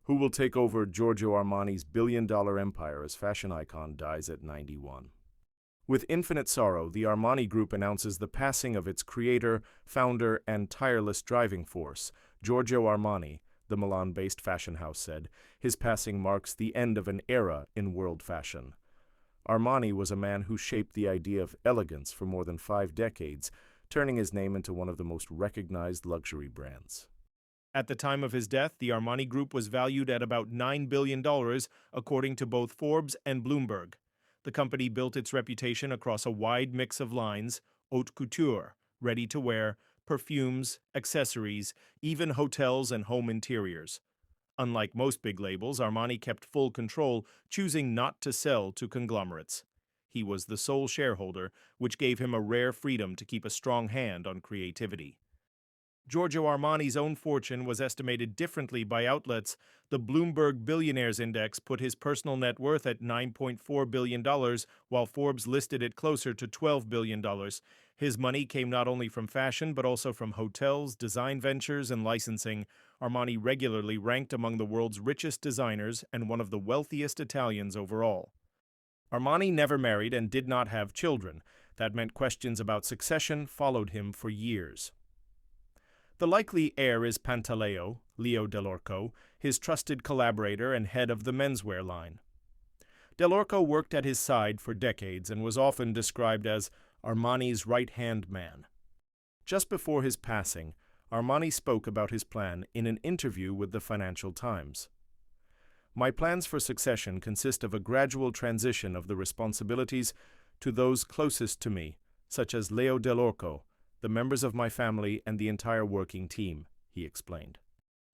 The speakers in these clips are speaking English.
Who will take over Giorgio Armani's billion-dollar empire as fashion icon dies at 91? With infinite sorrow, the Armani Group announces the passing of its creator, founder, and tireless driving force, Giorgio Armani, the Milan-based fashion house said. His passing marks the end of an era in world fashion. Armani was a man who shaped the idea of elegance for more than 5 decades, turning his name into one of the most recognized luxury brands. At the time of his death, the Armani Group was valued at about $9 billion, according to both Forbes and Bloomberg. The company built its reputation across a wide mix of lines: haute couture, ready-to-wear, perfumes, accessories, even hotels and home interiors. Unlike most big labels, Armani kept full control, choosing not to sell to conglomerates. He was the sole shareholder, which gave him a rare freedom to keep a strong hand on creativity. Giorgio Armani's own fortune was estimated differently by outlets. The Bloomberg Billionaires Index put his personal net worth at $9.4 billion, while Forbes listed it closer to $12 billion. His money came not only from fashion, but also from hotels, design ventures, and licensing. Armani regularly ranked among the world's richest designers and one of the wealthiest Italians overall. Armani never married and did not have children. That meant questions about succession followed him for years. The likely heir is Pantaleo, Leo Dell'Orco, his trusted collaborator and head of the menswear line. Dell'Orco worked at his side for decades and was often described as Armani's right-hand man. Just before his passing, Armani spoke about his plan in an interview with the Financial Times. "My plans for succession consist of a gradual transition of the responsibilities to those closest to me, such as Leo Dell'Orco, the members of my family, and the entire working team," he explained.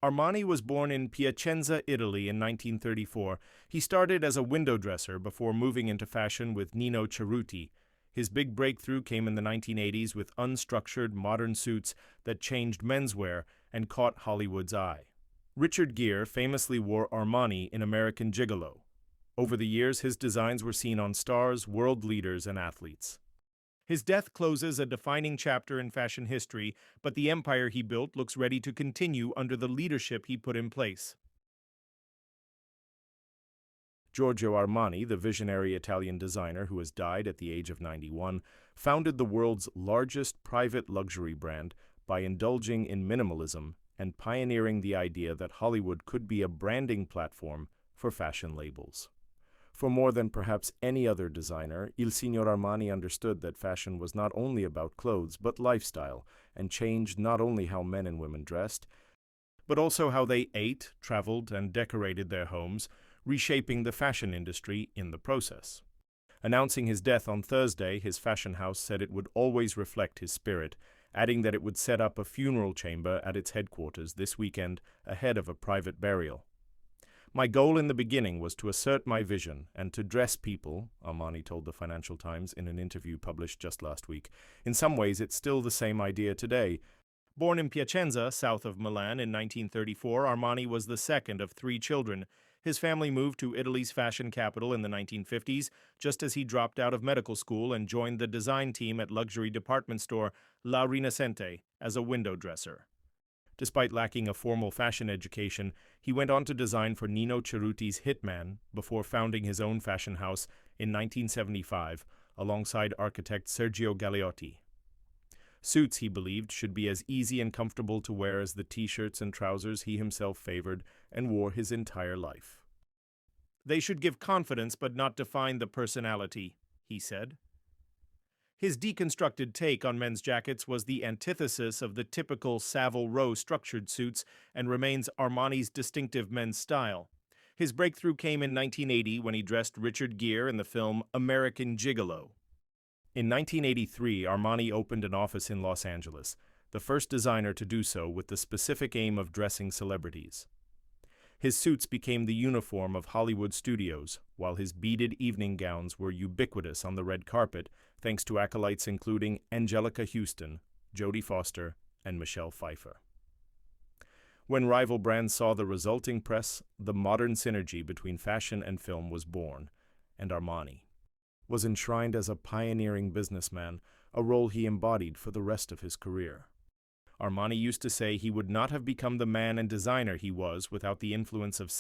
Armani was born in Piacenza, Italy in 1934. He started as a window dresser before moving into fashion with Nino Cerruti. His big breakthrough came in the 1980s with unstructured, modern suits that changed menswear and caught Hollywood's eye. Richard Gere famously wore Armani in American Gigolo. Over the years, his designs were seen on stars, world leaders, and athletes. His death closes a defining chapter in fashion history, but the empire he built looks ready to continue under the leadership he put in place. Giorgio Armani, the visionary Italian designer who has died at the age of 91, founded the world's largest private luxury brand by indulging in minimalism and pioneering the idea that Hollywood could be a branding platform for fashion labels. For more than perhaps any other designer, Il Signor Armani understood that fashion was not only about clothes but lifestyle, and changed not only how men and women dressed, but also how they ate, traveled, and decorated their homes, reshaping the fashion industry in the process. Announcing his death on Thursday, his fashion house said it would always reflect his spirit, adding that it would set up a funeral chamber at its headquarters this weekend ahead of a private burial. "My goal in the beginning was to assert my vision and to dress people," Armani told the Financial Times in an interview published just last week. "In some ways, it's still the same idea today." Born in Piacenza, south of Milan, in 1934, Armani was the second of 3 children. His family moved to Italy's fashion capital in the 1950s, just as he dropped out of medical school and joined the design team at luxury department store La Rinascente as a window dresser. Despite lacking a formal fashion education, he went on to design for Nino Cerruti's Hitman before founding his own fashion house in 1975 alongside architect Sergio Galeotti. Suits, he believed, should be as easy and comfortable to wear as the t-shirts and trousers he himself favored and wore his entire life. "They should give confidence but not define the personality," he said. His deconstructed take on men's jackets was the antithesis of the typical Savile Row structured suits and remains Armani's distinctive men's style. His breakthrough came in 1980 when he dressed Richard Gere in the film American Gigolo. In 1983, Armani opened an office in Los Angeles, the first designer to do so with the specific aim of dressing celebrities. His suits became the uniform of Hollywood studios, while his beaded evening gowns were ubiquitous on the red carpet, thanks to acolytes including Angelica Houston, Jodie Foster, and Michelle Pfeiffer. When rival brands saw the resulting press, the modern synergy between fashion and film was born, and Armani was enshrined as a pioneering businessman, a role he embodied for the rest of his career. Armani used to say he would not have become the man and designer he was without the influence of